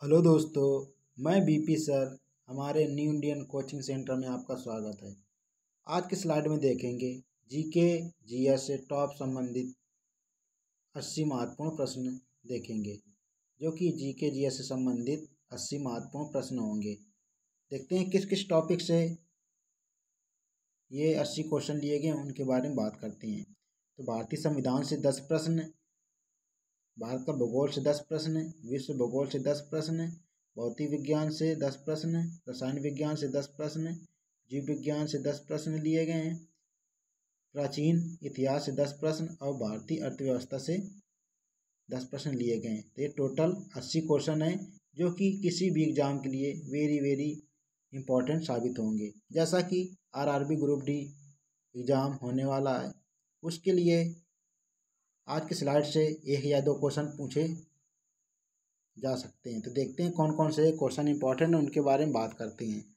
Hello दोस्तों, मैं BP sir. हमारे न्यू इंडियन कोचिंग सेंटर में आपका स्वागत है। आज की स्लाइड में देखेंगे जीके जीएस से टॉप संबंधित 80 महत्वपूर्ण प्रश्न देखेंगे, जो कि जीके जीएस से संबंधित 80 महत्वपूर्ण प्रश्न होंगे। देखते हैं किस किस टॉपिक से ये 80 क्वेश्चन लिए गए उनके बारे में बात करते हैं। तो भारतीय संविधान से 10 प्रश्न, भारत का भूगोल से 10 प्रश्न, विश्व भूगोल से 10 प्रश्न, भौतिक विज्ञान से 10 प्रश्न, रसायन विज्ञान से 10 प्रश्न, जीव विज्ञान से 10 प्रश्न लिए गए हैं, प्राचीन इतिहास से 10 प्रश्न और भारतीय अर्थव्यवस्था से 10 प्रश्न लिए गए हैं। तो ये टोटल 80 क्वेश्चन है, जो कि किसी भी एग्जाम के लिए वेरी वेरी इंपॉर्टेंट साबित होंगे। जैसा कि आरआरबी ग्रुप डी एग्ज़ाम होने वाला है, उसके लिए आज की स्लाइड से 1 या 2 क्वेश्चन पूछे जा सकते हैं। तो देखते हैं कौन कौन से क्वेश्चन इंपॉर्टेंट हैं, उनके बारे में बात करते हैं।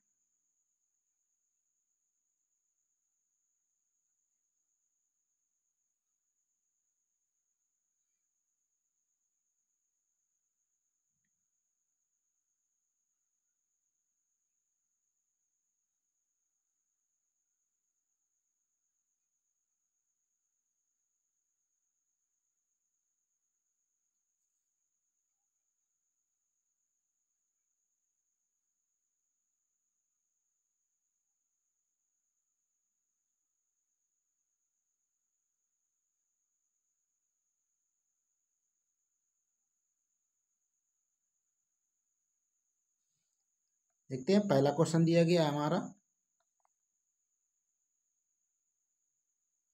देखते हैं पहला क्वेश्चन दिया गया है हमारा,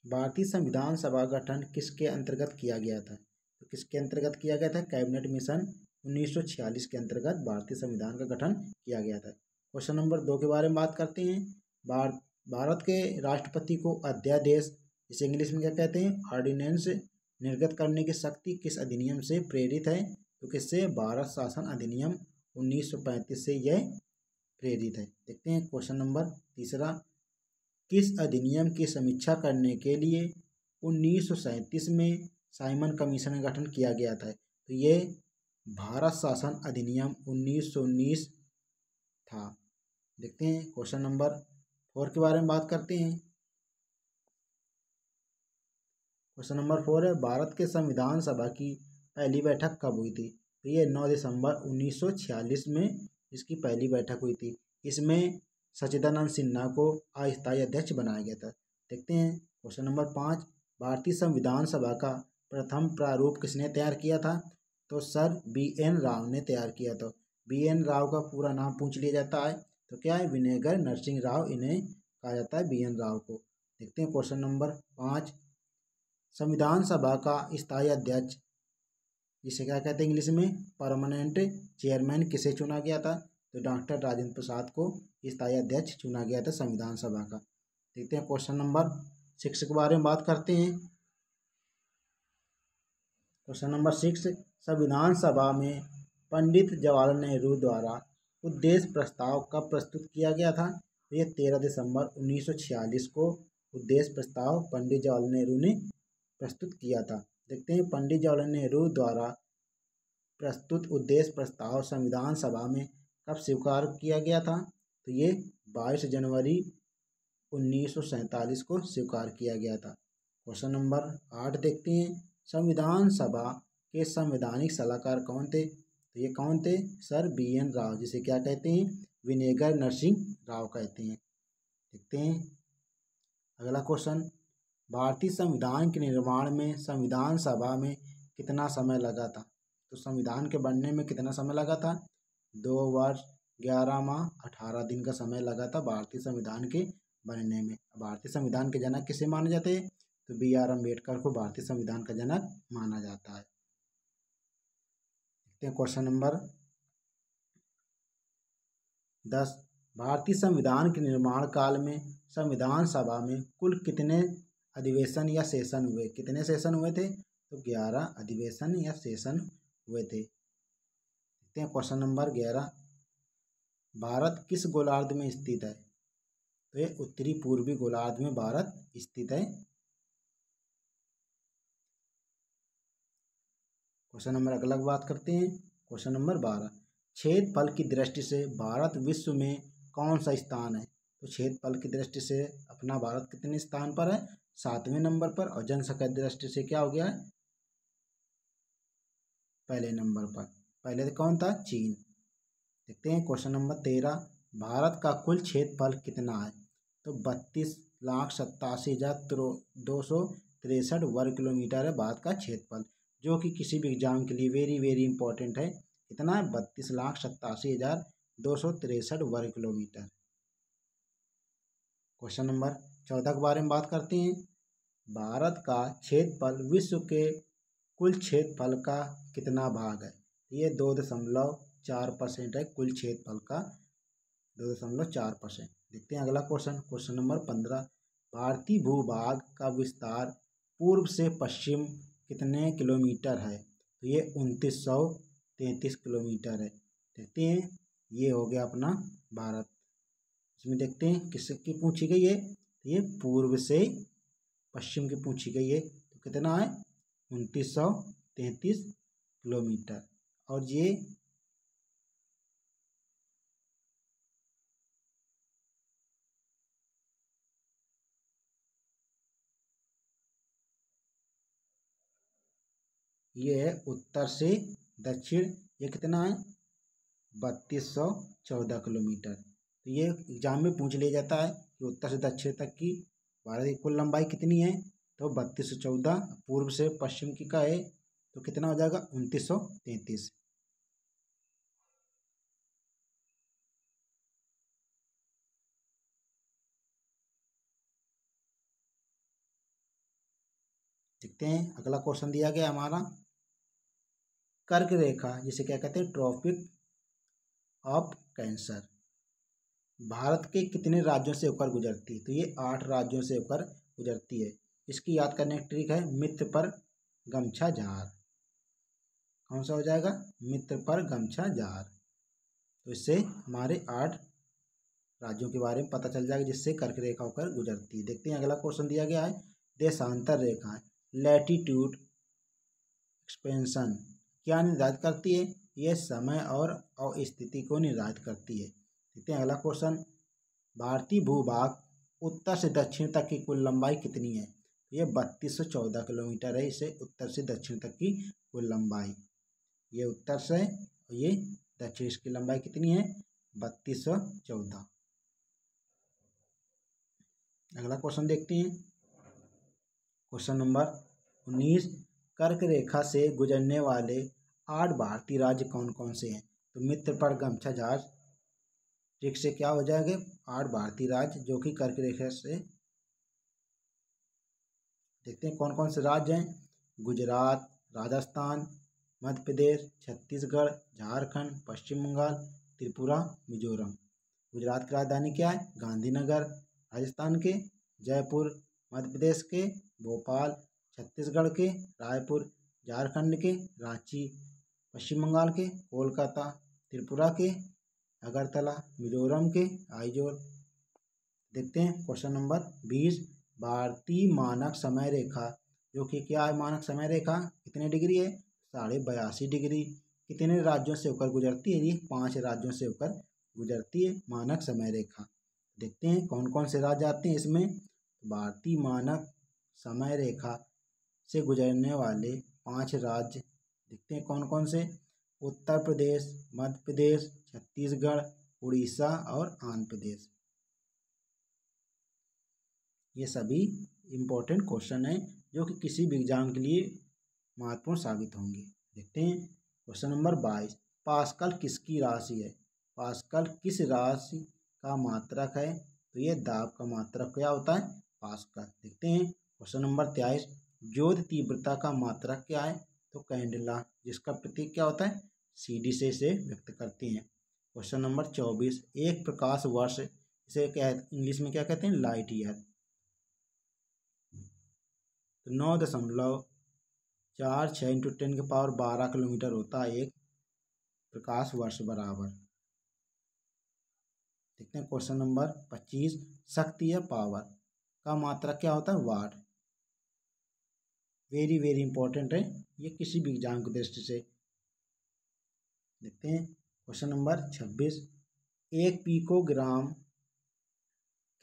भारतीय संविधान सभा गठन किसके अंतर्गत किया गया था। तो किसके अंतर्गत किया गया था? कैबिनेट मिशन 1946 के अंतर्गत भारतीय संविधान का गठन किया गया था। क्वेश्चन नंबर 2 के बारे में बात करते हैं। भारत के राष्ट्रपति को अध्यादेश, इसे इंग्लिश में क्या कहते हैं? ऑर्डिनेंस, निर्गत करने की शक्ति किस अधिनियम से प्रेरित है? तो किससे? भारत शासन अधिनियम 1935 से यह प्रेरित है। देखते हैं क्वेश्चन नंबर 3, किस अधिनियम की समीक्षा करने के लिए 1937 में साइमन कमीशन का गठन किया गया था? तो ये भारत शासन अधिनियम 1919 था। देखते हैं क्वेश्चन नंबर 4 के बारे में बात करते हैं। क्वेश्चन नंबर 4 है, भारत के संविधान सभा की पहली बैठक कब हुई थी? तो ये 9 दिसंबर 1946 में इसकी पहली बैठक हुई थी। इसमें सच्चिदानंद सिन्हा को अस्थायी अध्यक्ष बनाया गया था। देखते हैं क्वेश्चन नंबर 5, भारतीय संविधान सभा का प्रथम प्रारूप किसने तैयार किया था? तो सर BN राव ने तैयार किया था। BN राव का पूरा नाम पूछ लिया जाता है, तो क्या है? विनेगर नरसिंह राव इन्हें कहा जाता है, BN राव को। देखते हैं क्वेश्चन नंबर 5, संविधान सभा का स्थायी अध्यक्ष, जिसे क्या कहते हैं इंग्लिश में? परमानेंट चेयरमैन, किसे चुना गया था? तो डॉक्टर राजेंद्र प्रसाद को स्थायी अध्यक्ष चुना गया था संविधान सभा का। देखते हैं क्वेश्चन नंबर 6 के बारे में बात करते हैं। क्वेश्चन नंबर 6, संविधान सभा में पंडित जवाहरलाल नेहरू द्वारा उद्देश्य प्रस्ताव कब प्रस्तुत किया गया था? तो ये 13 दिसंबर 1946 को उद्देश्य प्रस्ताव पंडित जवाहरलाल नेहरू ने प्रस्तुत किया था। देखते हैं पंडित जवाहरलाल नेहरू द्वारा प्रस्तुत उद्देश्य प्रस्ताव संविधान सभा में कब स्वीकार किया गया था? तो ये 22 जनवरी 1947 को स्वीकार किया गया था। क्वेश्चन नंबर 8 देखते हैं, संविधान सभा के संवैधानिक सलाहकार कौन थे? तो ये कौन थे? सर BN राव, जिसे क्या कहते हैं? विनेगर नरसिंह राव कहते हैं। देखते हैं अगला क्वेश्चन, भारतीय संविधान के निर्माण में संविधान सभा में कितना समय लगा था? तो संविधान के बनने में कितना समय लगा था? 2 वर्ष 11 माह 18 दिन का समय लगा था भारतीय संविधान के बनने में। भारतीय संविधान के जनक किसे माने जाते हैं? तो BR अम्बेडकर को भारतीय संविधान का जनक माना जाता है। देखते हैं क्वेश्चन नंबर 10, भारतीय संविधान के निर्माण काल में संविधान सभा में कुल कितने अधिवेशन या सेशन हुए? कितने सेशन हुए थे? तो 11 अधिवेशन या सेशन हुए थे। देखते हैं क्वेश्चन नंबर 11, भारत किस गोलार्ध में स्थित है? तो ये उत्तरी पूर्वी गोलार्ध में भारत स्थित है। क्वेश्चन नंबर अगला बात करते हैं। क्वेश्चन नंबर 12, क्षेत्रफल की दृष्टि से भारत विश्व में कौन सा स्थान है? तो क्षेत्रफल की दृष्टि से अपना भारत कितने स्थान पर है? 7वें नंबर पर। और जनसंख्या की दृष्टि से क्या हो गया है? पहले नंबर पर। पहले तो कौन था? चीन। देखते हैं क्वेश्चन नंबर 13। भारत का कुल क्षेत्रफल कितना है? तो 32,87,263 वर्ग किलोमीटर है भारत का क्षेत्रफल, जो कि किसी भी एग्जाम के लिए वेरी वेरी इंपॉर्टेंट है। कितना है? 32,87,263 वर्ग किलोमीटर। क्वेश्चन नंबर 14 के बारे में बात करते हैं। भारत का क्षेत्रफल विश्व के कुल क्षेत्रफल का कितना भाग है? ये 2.4% है कुल क्षेत्रफल का, 2.4%। देखते हैं अगला क्वेश्चन, क्वेश्चन नंबर 15। भारतीय भूभाग का विस्तार पूर्व से पश्चिम कितने किलोमीटर है? तो ये 2933 किलोमीटर है। देखते हैं, ये हो गया अपना भारत। इसमें देखते हैं किसकी पूछी गई है? ये पूर्व से पश्चिम की पूछी गई है। तो कितना है? 2933 किलोमीटर। और ये है उत्तर से दक्षिण। ये कितना है? 3214 किलोमीटर। तो ये एग्जाम में पूछ लिया जाता है कि उत्तर से दक्षिण तक की भारत की कुल लंबाई कितनी है? तो 3214। पूर्व से पश्चिम की का है तो कितना हो जाएगा? 2933। देखते हैं अगला क्वेश्चन दिया गया हमारा, कर्क रेखा जिसे क्या कहते हैं? ट्रॉपिक ऑफ कैंसर भारत के कितने राज्यों से होकर गुजरती है? तो ये 8 राज्यों से होकर गुजरती है। इसकी याद करने की ट्रिक है, मित्र पर गमछा जार। कौन सा हो जाएगा? मित्र पर गमछा जार। तो इससे हमारे 8 राज्यों के बारे में पता चल जाएगा जिससे कर्क रेखा होकर गुजरती है। देखते हैं अगला क्वेश्चन दिया गया है, देशांतर रेखा लैटिट्यूड एक्सपेंशन क्या निर्धारित करती है? यह समय और स्थिति को निर्धारित करती है। देखते हैं अगला क्वेश्चन, भारतीय भूभाग उत्तर से दक्षिण तक की कुल लंबाई कितनी है? ये 3214 किलोमीटर है। इसे उत्तर से दक्षिण तक की कुल लंबाई, ये उत्तर से और ये दक्षिण, इसकी लंबाई कितनी है? 3214। अगला क्वेश्चन देखते हैं, क्वेश्चन नंबर 19। कर्क रेखा से गुजरने वाले 8 भारतीय राज्य कौन कौन से हैं? तो मित्र पर गमछा जार ट्रिक से क्या हो जाएंगे? 8 भारतीय राज्य जो कि कर्क रेखा से। देखते हैं कौन कौन से राज्य हैं। गुजरात, राजस्थान, मध्य प्रदेश, छत्तीसगढ़, झारखंड, पश्चिम बंगाल, त्रिपुरा, मिजोरम। गुजरात की राजधानी क्या है? गांधीनगर। राजस्थान के जयपुर, मध्य प्रदेश के भोपाल, छत्तीसगढ़ के रायपुर, झारखंड के रांची, पश्चिम बंगाल के कोलकाता, त्रिपुरा के अगरतला, मिजोरम के आइजोल। देखते हैं क्वेश्चन नंबर 20। भारतीय मानक समय रेखा जो कि क्या है? मानक समय रेखा कितने डिग्री है? 82.5 डिग्री। कितने राज्यों से होकर गुजरती है? ये 5 राज्यों से होकर गुजरती है मानक समय रेखा। देखते हैं कौन कौन से राज्य आते हैं इसमें। भारतीय मानक समय रेखा से गुजरने वाले 5 राज्य देखते हैं कौन कौन से। उत्तर प्रदेश, मध्य प्रदेश, छत्तीसगढ़, उड़ीसा और आंध्र प्रदेश। ये सभी इम्पोर्टेंट क्वेश्चन हैं जो कि किसी भी एग्जाम के लिए महत्वपूर्ण साबित होंगे। देखते हैं क्वेश्चन नंबर 22। पास्कल किसकी राशि है? पास्कल किस राशि का मात्रक है? तो ये दाब का मात्रक क्या होता है? पास्कल। देखते हैं क्वेश्चन नंबर 23। ज्योति तीव्रता का मात्रक क्या है? तो कैंडेला, जिसका प्रतीक क्या होता है? CD से इसे व्यक्त करते हैं। Question number 24। एक प्रकाश वर्ष इसे क्या इंग्लिश में क्या कहते हैं? Light year. तो 9.46 इंटू 10⁻12 किलोमीटर होता है एक प्रकाश वर्ष बराबर। देखते हैं क्वेश्चन नंबर 25। शक्ति या पावर का मात्रक क्या होता है? वाट। वेरी वेरी इंपॉर्टेंट है ये किसी भी एग्जाम की दृष्टि से। देखते हैं क्वेश्चन नंबर 26, एक पिकोग्राम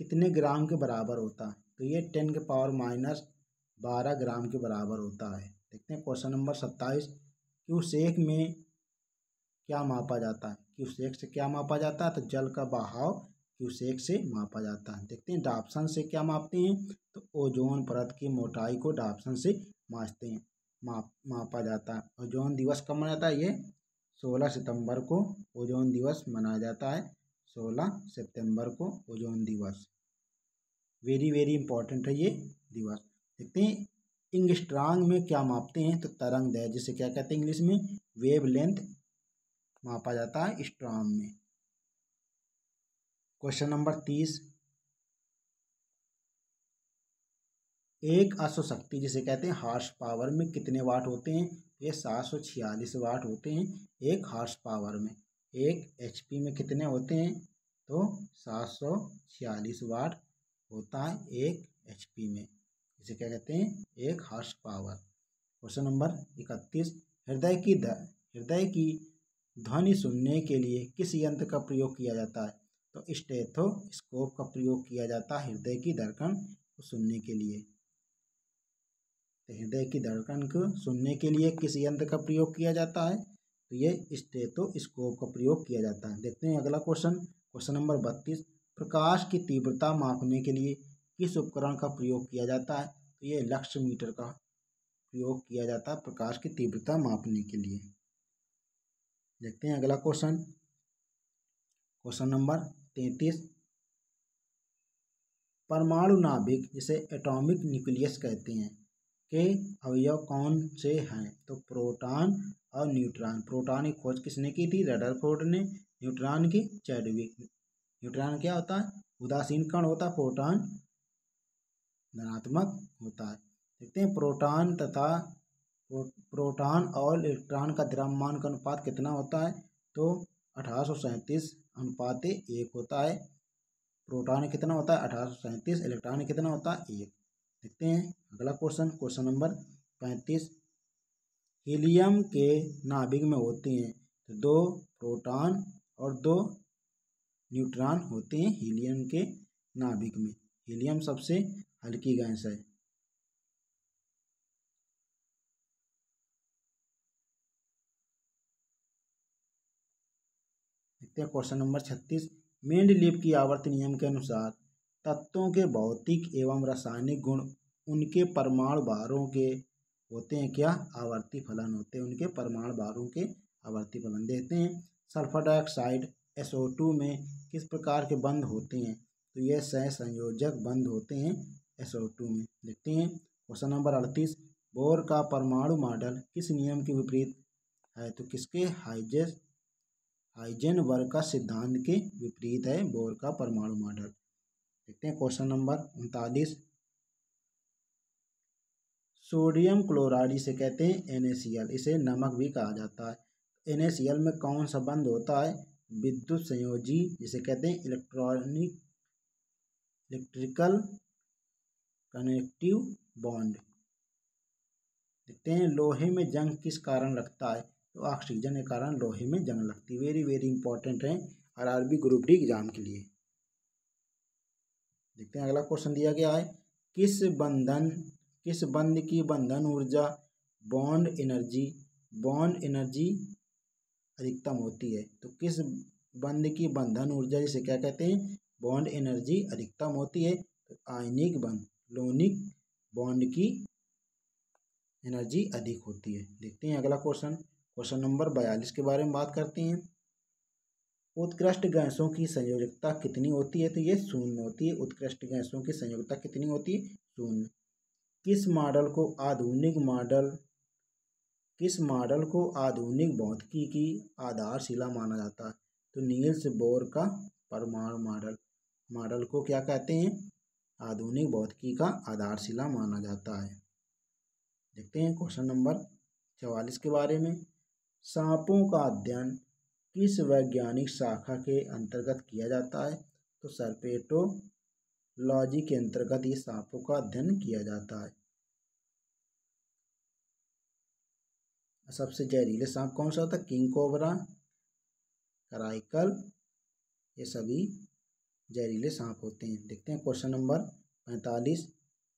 कितने ग्राम के बराबर होता है? तो ये 10⁻⁻12 ग्राम के बराबर होता है। देखते हैं क्वेश्चन नंबर 27, क्यूसेक में क्या मापा जाता है? क्यूसेक से क्या मापा जाता है? तो जल का बहाव क्यूसेक से मापा जाता है। देखते हैं डाप्सन से क्या मापते हैं? तो ओजोन परत की मोटाई को डाप्सन से मापा जाता है। ओजोन दिवस कब मनाया जाता है? ये 16 सितंबर को ओजोन दिवस मनाया जाता है। 16 सितंबर को ओजोन दिवस, वेरी वेरी इंपॉर्टेंट है ये दिवस। देखते हैं एंगस्ट्रॉम में क्या मापते हैं? तो तरंग दैर्घ्य, जिसे क्या कहते हैं इंग्लिश में? वेव लेंथ मापा जाता है एंगस्ट्रॉम में। क्वेश्चन नंबर 30, एक अश्वशक्ति जिसे कहते हैं हॉर्स पावर में कितने वाट होते हैं? ये 746 वाट होते हैं एक हॉर्स पावर में। एक एचपी में कितने होते हैं? तो 746 वाट होता है एक एचपी में, इसे क्या कहते हैं? एक हॉर्स पावर। क्वेश्चन नंबर 31, हृदय की ध्वनि सुनने के लिए किस यंत्र का प्रयोग किया जाता है? तो स्टेथोस्कोप का प्रयोग किया जाता है हृदय की धड़कन को सुनने के लिए। हृदय की धड़कन को सुनने के लिए किस यंत्र का प्रयोग किया जाता है? तो ये स्टेथोस्कोप का प्रयोग किया जाता है। देखते हैं अगला क्वेश्चन, क्वेश्चन नंबर 32, प्रकाश की तीव्रता मापने के लिए किस उपकरण का प्रयोग किया जाता है? तो ये लक्स मीटर का प्रयोग किया जाता है प्रकाश की तीव्रता मापने के लिए। देखते हैं अगला क्वेश्चन, क्वेश्चन नंबर 33, परमाणु नाभिक जिसे एटॉमिक न्यूक्लियस कहते हैं के अवयव कौन से हैं? तो प्रोटॉन और न्यूट्रॉन। प्रोटॉन की खोज किसने की थी? रदरफोर्ड ने। न्यूट्रॉन की चैडविक। न्यूट्रॉन क्या होता है? उदासीन कण होता है। प्रोटॉन धनात्मक होता है। देखते हैं प्रोटॉन और इलेक्ट्रॉन का द्रव्यमान का अनुपात कितना होता है? तो 1837:1 होता है। प्रोटॉन कितना होता है? 1837। इलेक्ट्रॉन कितना होता है? 1। देखते हैं अगला क्वेश्चन, क्वेश्चन नंबर 35, हीलियम के नाभिक में होते हैं तो 2 प्रोटॉन और 2 न्यूट्रॉन होते हैं हीलियम के नाभिक में। हीलियम सबसे हल्की गैस है। देखते हैं क्वेश्चन नंबर 36, मेंडलीव की आवर्त नियम के अनुसार तत्वों के भौतिक एवं रासायनिक गुण उनके परमाणु भारों के होते हैं क्या? आवर्ती फलन होते हैं उनके परमाणु भारों के आवर्ती फलन। देखते हैं सल्फर डाइऑक्साइड SO2 में किस प्रकार के बंध होते हैं? तो यह सहसंयोजक बंध होते हैं SO2 में। देखते हैं क्वेश्चन नंबर 38, बोर का परमाणु मॉडल किस नियम के विपरीत है? तो किसके? हाइजेनबर्ग का सिद्धांत के विपरीत है बोर का परमाणु मॉडल। देखते हैं क्वेश्चन नंबर 39, सोडियम क्लोराइड इसे कहते हैं NaCl, इसे नमक भी कहा जाता है। NaCl में कौन सा बंध होता है? विद्युत संयोजी, जिसे कहते हैं इलेक्ट्रिकल कनेक्टिव बॉन्ड। देखते हैं लोहे में जंग किस कारण लगता है? तो ऑक्सीजन के कारण लोहे में जंग लगती है। वेरी वेरी इंपॉर्टेंट है RRB ग्रुप डी एग्जाम के लिए। देखते हैं अगला क्वेश्चन दिया गया है, किस बंध की बंधन ऊर्जा बॉन्ड एनर्जी अधिकतम होती है? तो किस बंध की बंधन ऊर्जा जिसे क्या कहते हैं? बॉन्ड एनर्जी अधिकतम होती है? तो आयनिक बंध लोनिक बॉन्ड की एनर्जी अधिक होती है। देखते हैं अगला क्वेश्चन, क्वेश्चन नंबर 42 के बारे में बात करते हैं। उत्कृष्ट गैसों की संयोजकता कितनी होती है? तो ये 0 होती है। उत्कृष्ट गैसों की संयोजकता कितनी होती है? 0। किस मॉडल को आधुनिक भौतिकी की आधारशिला माना जाता है? तो नील्स बोर का परमाणु मॉडल को क्या कहते हैं? आधुनिक भौतिकी का आधारशिला माना जाता है। देखते हैं क्वेश्चन नंबर 44 के बारे में, सांपों का अध्ययन किस वैज्ञानिक शाखा के अंतर्गत किया जाता है? तो सर्पेटोलॉजी के अंतर्गत ये सांपों का अध्ययन किया जाता है। सबसे जहरीले सांप कौन सा होता है? King cobra. कराइकल, ये सभी जहरीले सांप होते हैं। देखते हैं क्वेश्चन नंबर 45,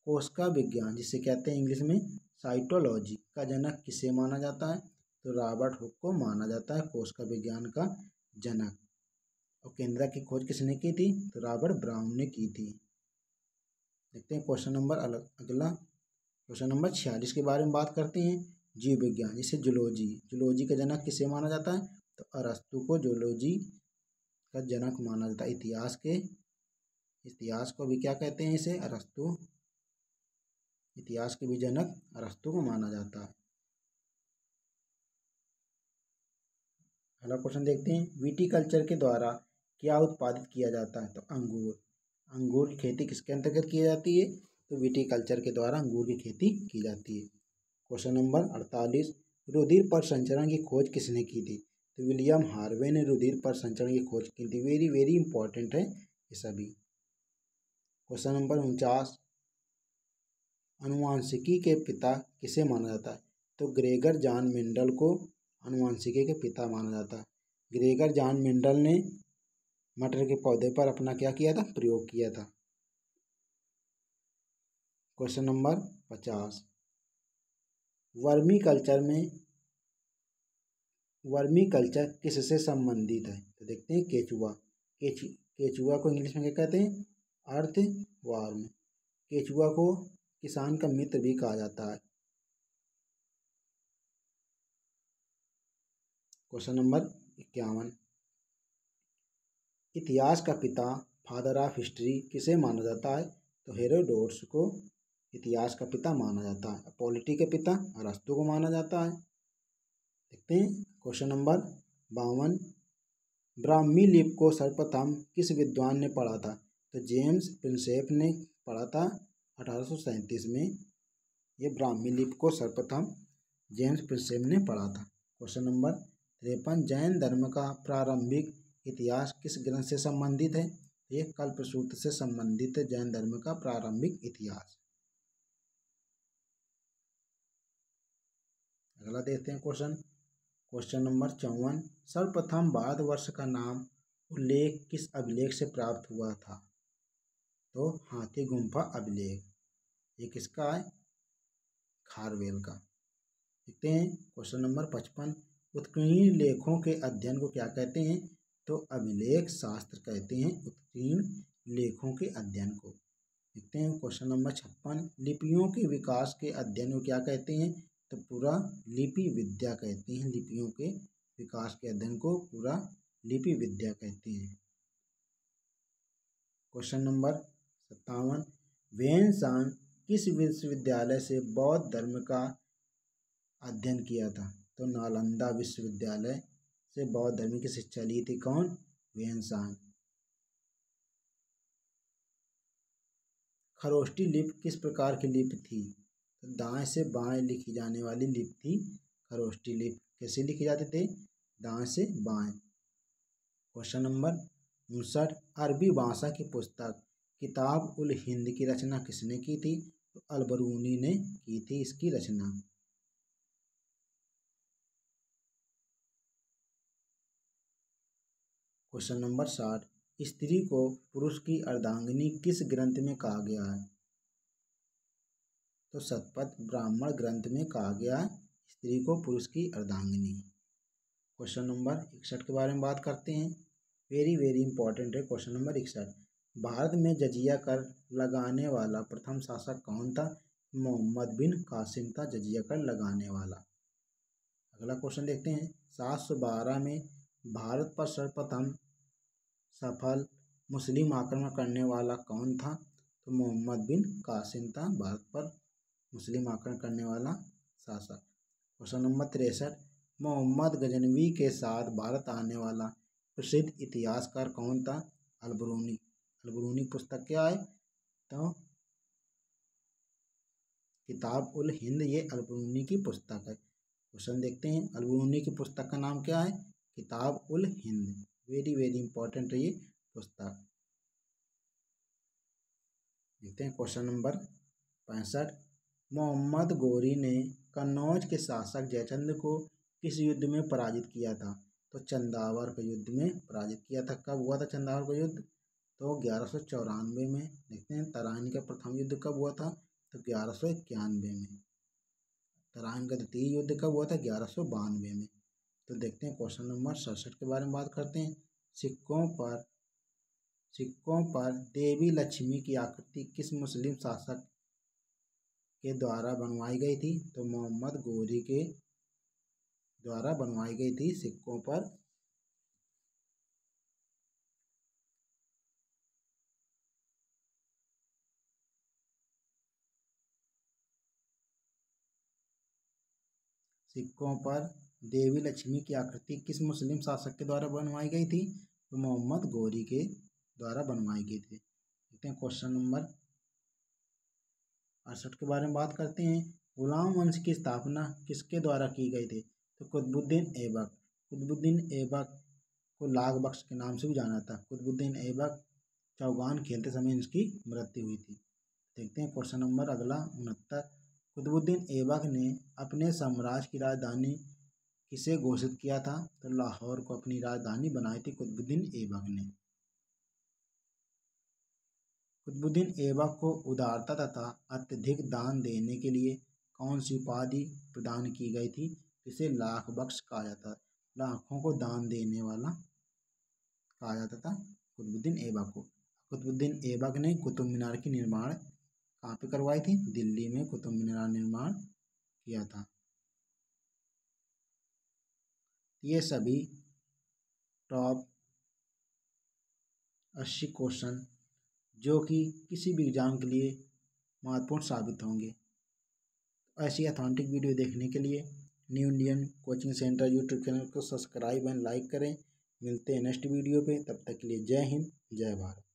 कोशिका विज्ञान जिसे कहते हैं इंग्लिश में साइटोलॉजी का जनक किसे माना जाता है? तो रॉबर्ट हुक को माना जाता है कोशिका विज्ञान का जनक। और केंद्रा की खोज किसने की थी? तो रॉबर्ट ब्राउन ने की थी। देखते हैं क्वेश्चन नंबर अगला क्वेश्चन नंबर 46 के बारे में बात करते हैं। जीव विज्ञान जिसे जूलॉजी का जनक किसे माना जाता है? तो अरस्तु को जूलॉजी का जनक माना जाता है। इतिहास को भी क्या कहते हैं? इसे अरस्तु, इतिहास के भी जनक अरस्तु को माना जाता है। अगला क्वेश्चन देखते हैं, विटीकल्चर के द्वारा क्या उत्पादित किया जाता है? तो अंगूर की खेती किसके अंतर्गत की जाती है? तो विटीकल्चर के द्वारा अंगूर की खेती की जाती है। क्वेश्चन नंबर 48, रुधिर परिसंचरण की खोज किसने की थी? तो विलियम हार्वे ने रुधिर परिसंचरण की खोज की थी। वेरी वेरी इंपॉर्टेंट है ये सभी। क्वेश्चन नंबर 49, अनुवांशिकी के पिता किसे माना जाता है? तो ग्रेगर जॉन मेंडल को अनुवांशिकी के पिता माना जाता है। ग्रेगर जॉन मेंडल ने मटर के पौधे पर अपना क्या किया था? प्रयोग किया था। क्वेश्चन नंबर 50, वर्मी कल्चर किससे संबंधित है? तो देखते हैं केचुआ। केचुआ को इंग्लिश में क्या कहते हैं? अर्थवर्म। केचुआ को किसान का मित्र भी कहा जाता है। क्वेश्चन नंबर 51, इतिहास का पिता फादर ऑफ हिस्ट्री किसे माना जाता है? तो हेरोडोटस को इतिहास का पिता माना जाता है। पॉलिटी के पिता अरस्तु को माना जाता है। देखते हैं क्वेश्चन नंबर 52, ब्राह्मी लिपि को सर्वप्रथम किस विद्वान ने पढ़ा था? तो जेम्स प्रिंसेप ने पढ़ा था 1837 में। ये ब्राह्मी लिपि को सर्वप्रथम जेम्स प्रिंसेप ने पढ़ा था। क्वेश्चन नंबर 53, जैन धर्म का प्रारंभिक इतिहास किस ग्रंथ से संबंधित है? ये कल्पसूत्र से संबंधित है जैन धर्म का प्रारंभिक इतिहास। अगला देखते हैं क्वेश्चन नंबर 54, सर्वप्रथम भारतवर्ष का नाम उल्लेख किस अभिलेख से प्राप्त हुआ था? तो हाथी गुम्फा अभिलेख। ये किसका है? खारवेल का। देखते हैं क्वेश्चन नंबर 55, उत्कीर्ण लेखों के अध्ययन को क्या कहते हैं? तो अभिलेख शास्त्र कहते हैं उत्कीर्ण लेखों के अध्ययन को। देखते हैं क्वेश्चन नंबर 56, लिपियों के विकास के अध्ययन को क्या कहते हैं? तो पूरा लिपि विद्या कहते हैं। लिपियों के विकास के अध्ययन को पूरा लिपि विद्या कहते हैं। क्वेश्चन नंबर 57, वेनसांग किस विश्वविद्यालय से बौद्ध धर्म का अध्ययन किया था? तो नालंदा विश्वविद्यालय से बौद्ध धर्म की शिक्षा ली थी। कौन? वेनसांग। खरोष्टी लिपि किस प्रकार की लिपि थी? तो दाएं से बाएं लिखी जाने वाली लिपि थी खरोष्टी लिपि। कैसे लिखी जाते थे? दाएं से बाएं। क्वेश्चन नंबर 59, अरबी भाषा की पुस्तक किताब उल हिंद की रचना किसने की थी? तो अल-बरूनी ने की थी इसकी रचना। क्वेश्चन नंबर 60, स्त्री को पुरुष की अर्धांगिनी किस ग्रंथ में कहा गया है? तो शतपथ ब्राह्मण ग्रंथ में कहा गया है स्त्री को पुरुष की अर्धांगिनी। क्वेश्चन नंबर 61 के बारे में बात करते हैं। वेरी वेरी इंपॉर्टेंट है क्वेश्चन नंबर 61, भारत में जजिया कर लगाने वाला प्रथम शासक कौन था? मोहम्मद बिन कासिम था जजिया कर लगाने वाला। अगला क्वेश्चन देखते हैं, 712 में भारत पर सर्वप्रथम सफल मुस्लिम आक्रमण करने वाला कौन था? तो मोहम्मद बिन कासिम था भारत पर मुस्लिम आक्रमण करने वाला शासक। क्वेश्चन नंबर 63, मोहम्मद गजनवी के साथ भारत आने वाला प्रसिद्ध इतिहासकार कौन था? अल-बरूनी। अल-बरूनी पुस्तक क्या है? तो किताब उल हिंद, ये अल-बरूनी की पुस्तक है। क्वेश्चन देखते हैं, अल-बरूनी की पुस्तक का नाम क्या है? किताब ul Hind. Very very important है ये पुस्तक। देखते हैं क्वेश्चन नंबर 65, मोहम्मद गोरी ने कन्नौज के शासक जयचंद को किस युद्ध में पराजित किया था? तो चंदावर के युद्ध में पराजित किया था। कब हुआ था चंदावर का युद्ध? तो 1194 में। देखते हैं तराइन का प्रथम युद्ध कब हुआ था? तो 1191 में। तराइन का द्वितीय युद्ध कब हुआ था? 1192 में। तो देखते हैं क्वेश्चन नंबर 67 के बारे में बात करते हैं। सिक्कों पर देवी लक्ष्मी की आकृति किस मुस्लिम शासक के द्वारा बनवाई गई थी? तो मोहम्मद गोरी के द्वारा बनवाई गई थी सिक्कों पर। सिक्कों पर देवी लक्ष्मी की आकृति किस मुस्लिम शासक के द्वारा बनवाई गई थी? तो मोहम्मद गोरी के द्वारा बनवाई गई थी। देखते हैं क्वेश्चन नंबर 68 के बारे में बात करते हैं। गुलाम वंश की स्थापना किसके द्वारा की गई थी? तो कुतुबुद्दीन ऐबक। कुतुबुद्दीन ऐबक को लाख बख्श के नाम से भी जाना था। कुतुबुद्दीन ऐबक चौगान खेलते समय इसकी मृत्यु हुई थी। देखते हैं क्वेश्चन नंबर अगला 69। कुतुबुद्दीन ऐबक ने अपने साम्राज्य की राजधानी किसे घोषित किया था? तो लाहौर को अपनी राजधानी बनाई थी कुतुबुद्दीन ऐबक ने। कुतुबुद्दीन ऐबक को उदारता तथा अत्यधिक दान देने के लिए कौन सी उपाधि प्रदान की गई थी? जिसे लाख बख्श कहा जाता। लाखों को दान देने वाला कहा जाता था कुतुबुद्दीन ऐबक को। कुतुबुद्दीन ऐबक ने कुतुब मीनार की निर्माण कहाँ पे करवाई थी? दिल्ली में कुतुब मीनार निर्माण किया था। ये सभी टॉप 80 क्वेश्चन जो कि किसी भी एग्जाम के लिए महत्वपूर्ण साबित होंगे। ऐसी अथेंटिक वीडियो देखने के लिए new Indian coaching centre YouTube channel को सब्सक्राइब एंड लाइक करें। मिलते हैं नेक्स्ट वीडियो पे, तब तक के लिए जय हिंद जय भारत।